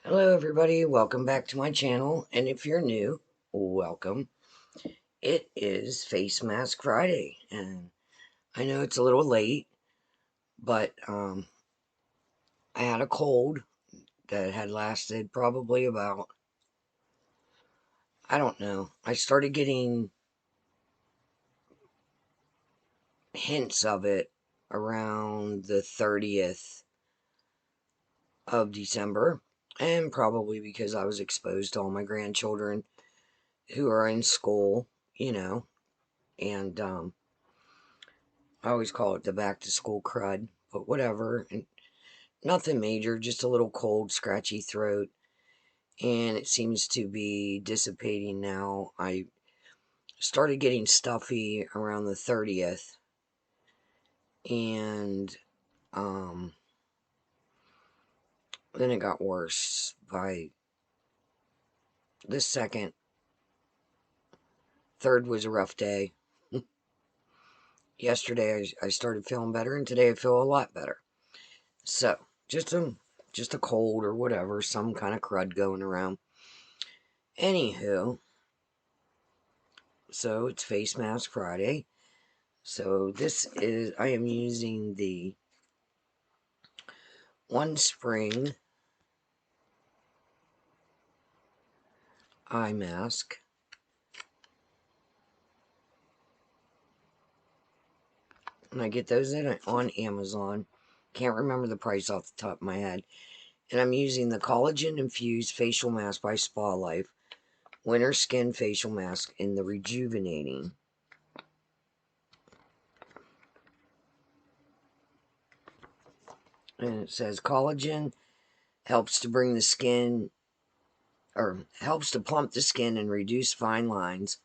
Hello everybody, welcome back to my channel, and if you're new, welcome. It is Face Mask Friday, and I know it's a little late, but I had a cold that had lasted probably about, I don't know, I started getting hints of it around the 30th of December, and probably because I was exposed to all my grandchildren who are in school, and I always call it the back to school crud, but whatever. And nothing major, just a little cold, scratchy throat. And it seems to be dissipating now. I started getting stuffy around the 30th. And then it got worse by the second. Third was a rough day. Yesterday I started feeling better, and today I feel a lot better. So, just a cold or whatever, some kind of crud going around. Anywho, so it's Face Mask Friday. So I am using the One Spring eye mask. And I get those on Amazon. Can't remember the price off the top of my head. And I'm using the Collagen Infused Facial Mask by Spa Life Winter Skin Facial Mask in the Rejuvenating. And it says collagen helps to bring the skin, or helps to plump the skin and reduce fine lines,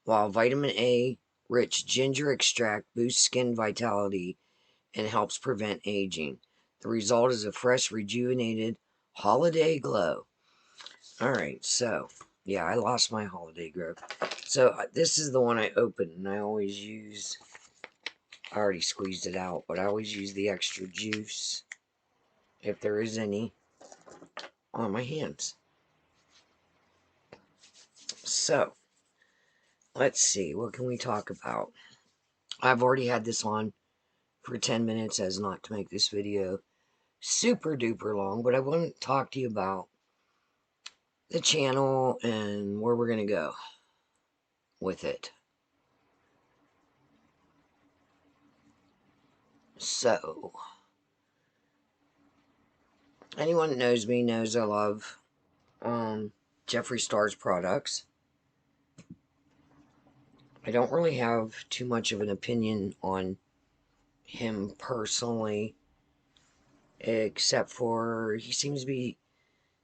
while vitamin A rich ginger extract boosts skin vitality and helps prevent aging. The result is a fresh, rejuvenated holiday glow. Alright, so, yeah, I lost my holiday glow. So, this is the one I opened, and I always use, I already squeezed it out, but I always use the extra juice, if there is any, on my hands. So, let's see, what can we talk about? I've already had this on for 10 minutes as not to make this video super duper long, but I want to talk to you about the channel and where we're going to go with it. So, anyone that knows me knows I love Jeffree Star's products. I don't really have too much of an opinion on him personally, except for he seems to be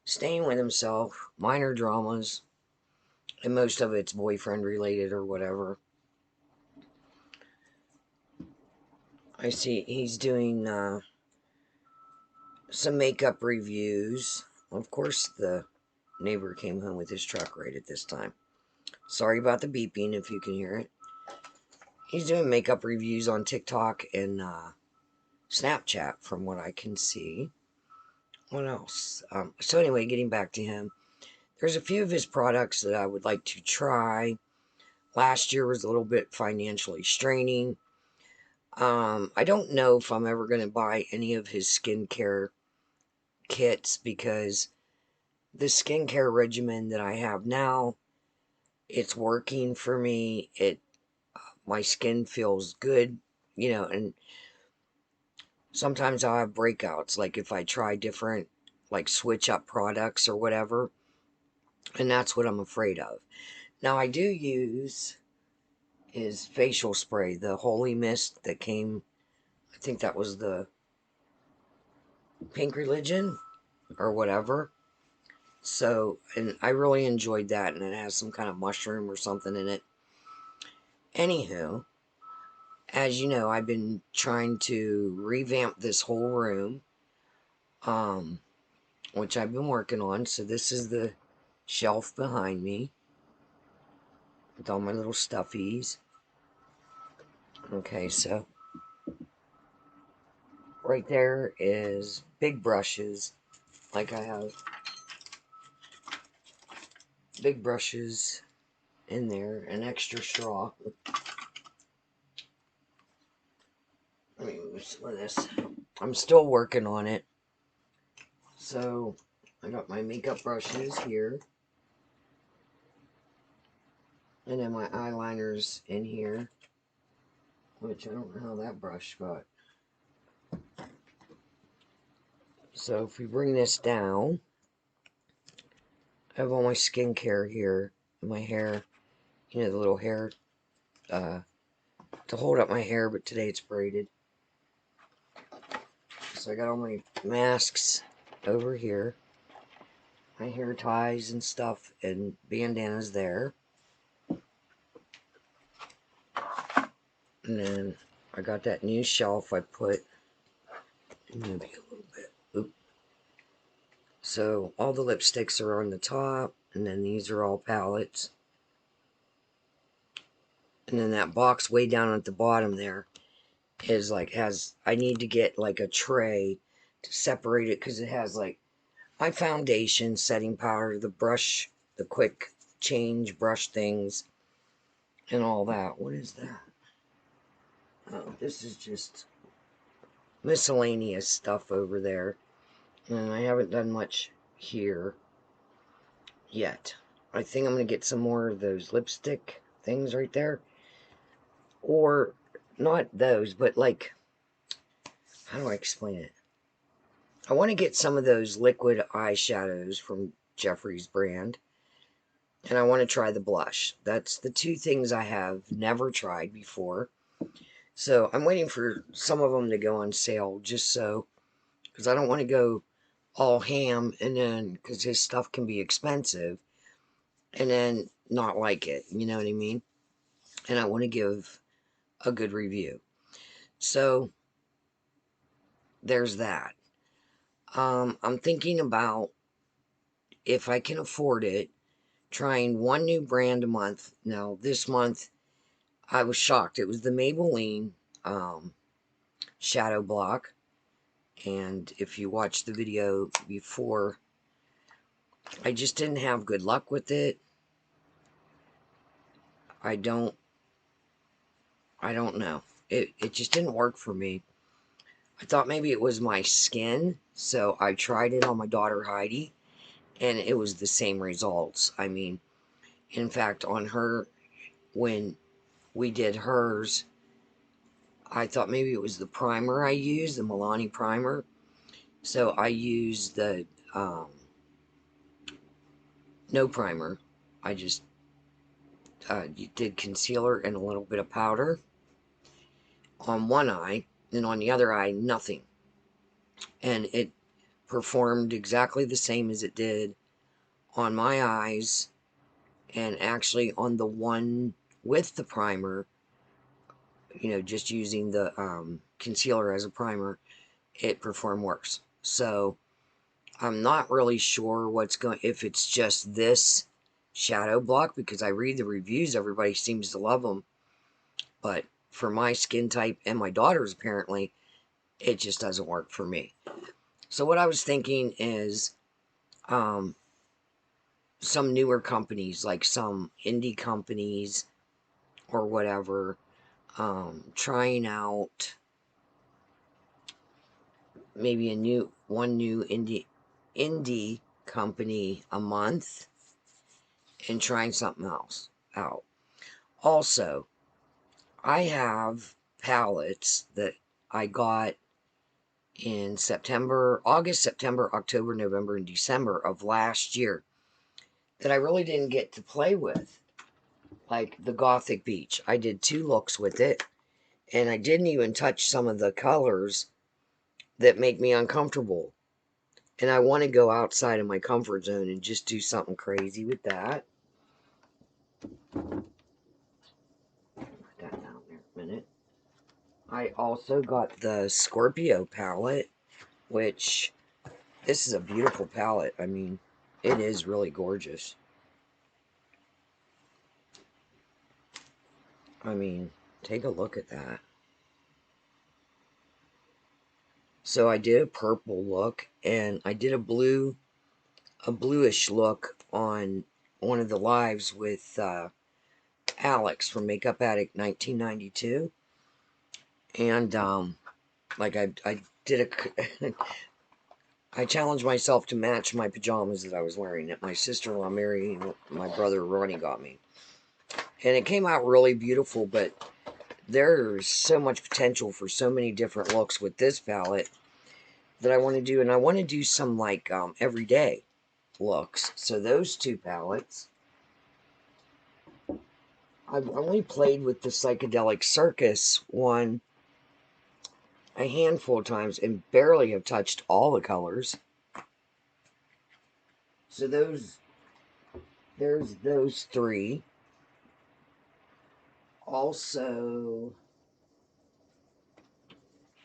staying with himself, minor dramas, and most of it's boyfriend related or whatever. I see he's doing some makeup reviews. Of course, the neighbor came home with his truck right at this time. Sorry about the beeping if you can hear it. He's doing makeup reviews on TikTok and Snapchat from what I can see. What else? So anyway, getting back to him. There's a few of his products that I would like to try. Last year was a little bit financially straining. I don't know if I'm ever going to buy any of his skincare kits because the skincare regimen that I have now, it's working for me. My skin feels good, and sometimes I'll have breakouts, like if I try different, like switch up products or whatever, and that's what I'm afraid of. Now, I do use his facial spray, the Holy Mist that came, I think that was the Pink Religion or whatever. So, and I really enjoyed that, and it has some kind of mushroom or something in it. Anywho, as you know, I've been trying to revamp this whole room, which I've been working on. So this is the shelf behind me with all my little stuffies. Okay, so right there is big brushes, like I have big brushes in there, an extra straw. Let me move some of this. I'm still working on it. So I got my makeup brushes here. And then my eyeliners in here. Which I don't know how that brush got. So if we bring this down, I have all my skincare here. My hair. You know, the little hair to hold up my hair, but today it's braided. So I got all my masks over here. My hair ties and stuff and bandanas there. And then I got that new shelf I put maybe a little bit. Oop. So all the lipsticks are on the top, and then these are all palettes. And then that box way down at the bottom there is like I need to get like a tray to separate it because it has like my foundation, setting powder, the brush, the quick change brush things, and all that. What is that? Oh, this is just miscellaneous stuff over there. And I haven't done much here yet. I think I'm going to get some more of those lipstick things right there. Or, not those, but like, how do I explain it? I want to get some of those liquid eyeshadows from Jeffree's brand. And I want to try the blush. That's the two things I have never tried before. So I'm waiting for some of them to go on sale just so, because I don't want to go all ham and then, because his stuff can be expensive, and then not like it, you know what I mean? And I want to give a good review. So there's that. I'm thinking about, if I can afford it, trying one new brand a month. Now, this month, I was shocked. It was the Maybelline Shadow Block. And if you watched the video before, I just didn't have good luck with it. I don't know. It just didn't work for me. I thought maybe it was my skin, so I tried it on my daughter Heidi, and it was the same results. I mean, in fact, on her, when we did hers, I thought maybe it was the primer I used, the Milani primer. So I used the no primer. I just did concealer and a little bit of powder on one eye, and on the other eye, nothing. And it performed exactly the same as it did on my eyes, and actually on the one with the primer, you know, just using the concealer as a primer, it performed worse. So I'm not really sure if it's just this shadow block, because I read the reviews, everybody seems to love them, but for my skin type and my daughter's, apparently it just doesn't work for me. So what I was thinking is some newer companies, like some indie companies or whatever, trying out maybe one new indie company a month and trying something else out. Also, I have palettes that I got in August, September, October, November, and December of last year that I really didn't get to play with. Like the Gothic Beach. I did 2 looks with it, and I didn't even touch some of the colors that make me uncomfortable. And I want to go outside of my comfort zone and just do something crazy with that. Put that down there a minute. I also got the Scorpio palette, which, this is a beautiful palette. I mean, it is really gorgeous. I mean, take a look at that. So I did a purple look, and I did a bluish look on one of the lives with Alex from Makeup Addict 1992. And, like, I did a... I challenged myself to match my pajamas that I was wearing that my sister-in-law Mary and my brother Ronnie got me. And it came out really beautiful, but there's so much potential for so many different looks with this palette that I want to do. And I want to do some, like, everyday looks. So those two palettes. I've only played with the Psychedelic Circus one a handful of times and barely have touched all the colors. So there's those three. Also,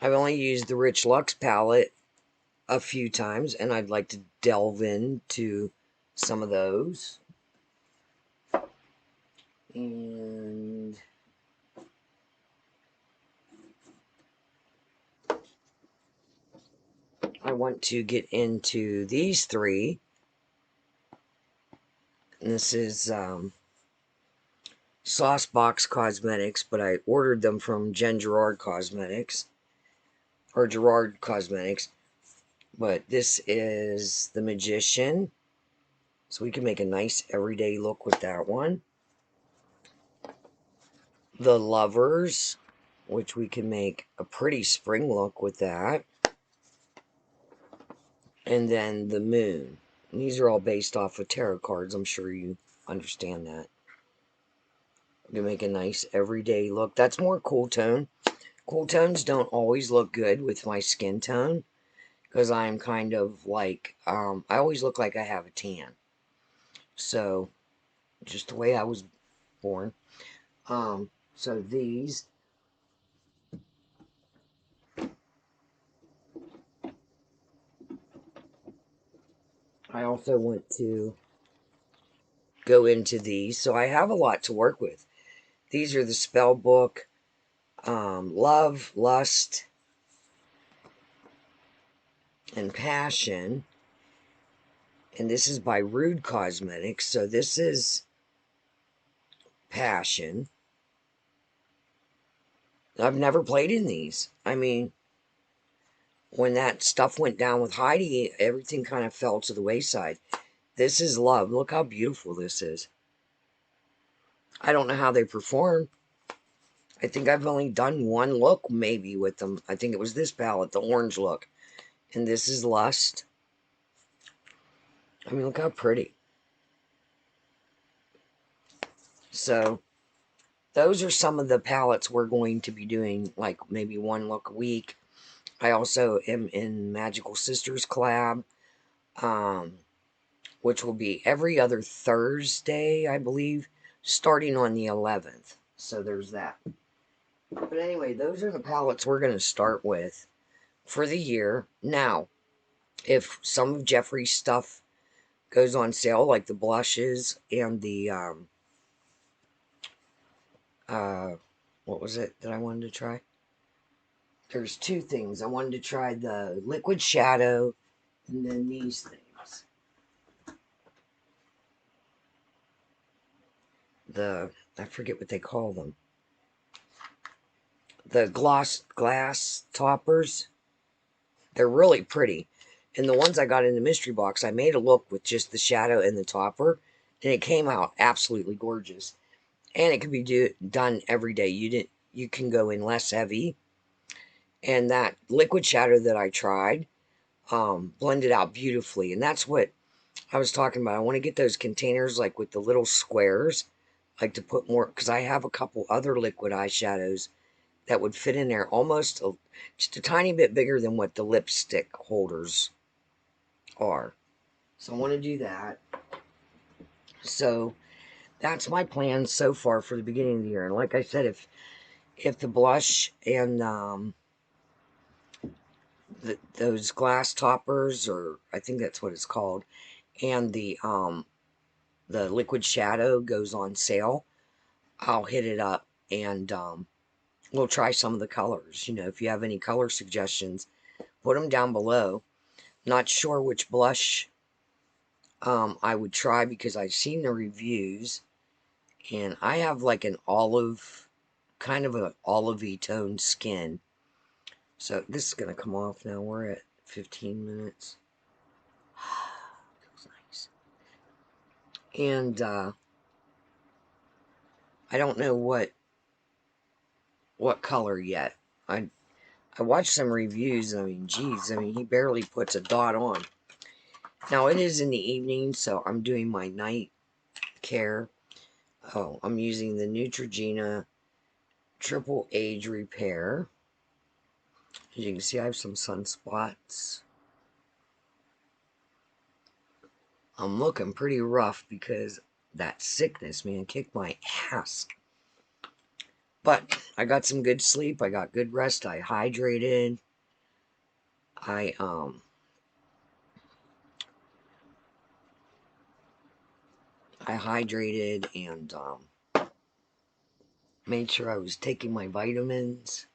I've only used the Rich Luxe palette a few times, and I'd like to delve into some of those. And I want to get into these three. And this is Sauce Box Cosmetics, but I ordered them from Jen Gerard Cosmetics, or Gerard Cosmetics. But this is the Magician, so we can make a nice everyday look with that one. The Lovers, which we can make a pretty spring look with that. And then the Moon. And these are all based off of tarot cards. I'm sure you understand that. We can make a nice everyday look. That's more cool tone. Cool tones don't always look good with my skin tone, because I'm kind of like, I always look like I have a tan. So, just the way I was born. So these, I also want to go into these. So I have a lot to work with. These are the spell book, Love, Lust, and Passion. And this is by Rude Cosmetics. So this is Passion. I've never played in these. I mean, when that stuff went down with Heidi, everything kind of fell to the wayside. This is Love. Look how beautiful this is. I don't know how they perform. I think I've only done one look maybe with them. I think it was this palette, the orange look. And this is Lust. I mean, look how pretty. So, those are some of the palettes we're going to be doing, like maybe one look a week. I also am in Magical Sisters collab, which will be every other Thursday, I believe, starting on the 11th. So there's that. But anyway, those are the palettes we're going to start with for the year. Now, if some of Jeffrey's stuff goes on sale, like the blushes and the, what was it that I wanted to try? There's two things. I wanted to try the liquid shadow and then these things. I forget what they call them. The glass toppers. They're really pretty. And the ones I got in the mystery box, I made a look with just the shadow and the topper, and it came out absolutely gorgeous. And it can be done every day. You can go in less heavy. And that liquid shadow that I tried blended out beautifully. And that's what I was talking about. I want to get those containers like with the little squares, like to put more, because I have a couple other liquid eyeshadows that would fit in there almost just a tiny bit bigger than what the lipstick holders are. So I want to do that. So that's my plan so far for the beginning of the year. And like I said, if the blush and those glass toppers, or I think that's what it's called, and the liquid shadow goes on sale, I'll hit it up and we'll try some of the colors. You know, if you have any color suggestions, put them down below. Not sure which blush I would try because I've seen the reviews, and I have like an olive, kind of an olivey toned skin. So this is going to come off now. We're at 15 minutes. Feels nice. And I don't know what color yet. I watched some reviews. I mean, geez, I mean, he barely puts a dot on. Now, it is in the evening, so I'm doing my night care. Oh, I'm using the Neutrogena Triple Age Repair. As you can see, I have some sunspots. I'm looking pretty rough because that sickness, man, kicked my ass. But I got some good sleep. I got good rest. I hydrated. I hydrated and made sure I was taking my vitamins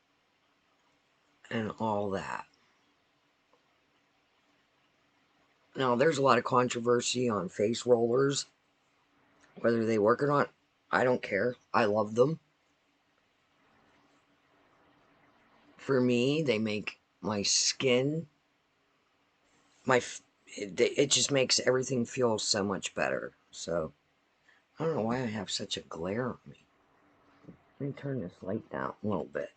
and all that. Now, there's a lot of controversy on face rollers, whether they work or not. I don't care. I love them. For me, they make my skin, it just makes everything feel so much better. So, I don't know why I have such a glare on me. Let me turn this light down a little bit.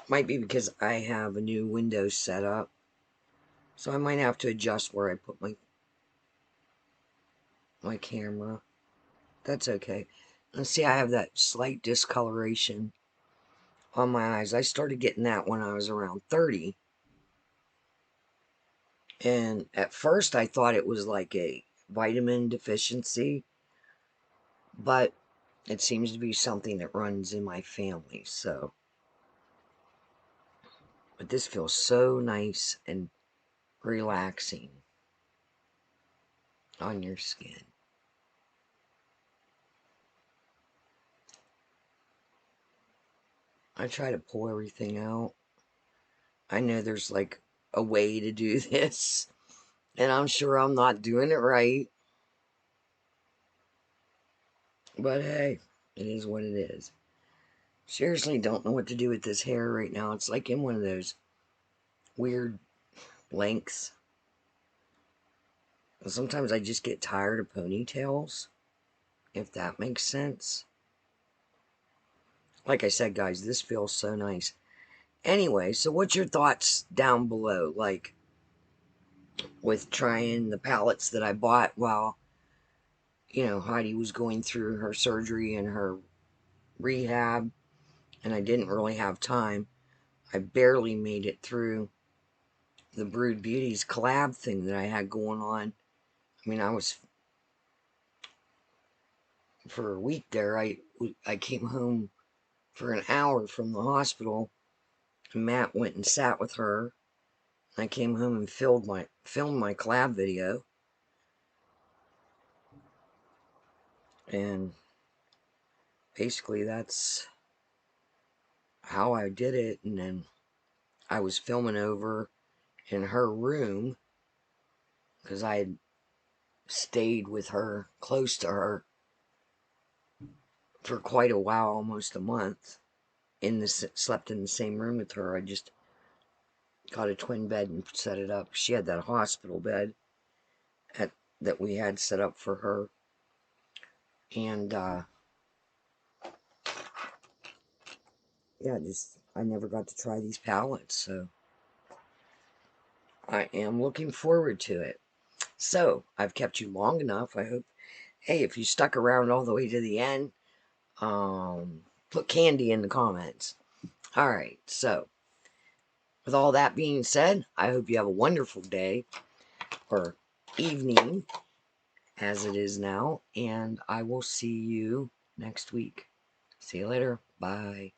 Might be because I have a new window set up. So I might have to adjust where I put my camera. That's okay. Let's see, I have that slight discoloration on my eyes. I started getting that when I was around 30. And at first I thought it was like a vitamin deficiency. But it seems to be something that runs in my family. So, but this feels so nice and relaxing on your skin. I try to pull everything out. I know there's like a way to do this, and I'm sure I'm not doing it right. But hey, it is what it is. Seriously, don't know what to do with this hair right now. It's like in one of those weird lengths. Sometimes I just get tired of ponytails, if that makes sense. Like I said, guys, this feels so nice. Anyway, so what's your thoughts down below? Like, with trying the palettes that I bought while, Heidi was going through her surgery and her rehab, and I didn't really have time. I barely made it through the Brood Beauties collab thing that I had going on. I mean, I was, for a week there, I came home for an hour from the hospital, and Matt went and sat with her. I came home and filmed my collab video. And basically that's how I did it. And then I was filming over in her room because I had stayed with her, close to her, for quite a while, almost a month. Slept in the same room with her. I just got a twin bed and set it up. She had that hospital bed that we had set up for her. And yeah, I never got to try these palettes, so I am looking forward to it. So, I've kept you long enough. I hope, hey, if you stuck around all the way to the end, put candy in the comments. Alright, so, with all that being said, I hope you have a wonderful day, or evening, as it is now, and I will see you next week. See you later. Bye.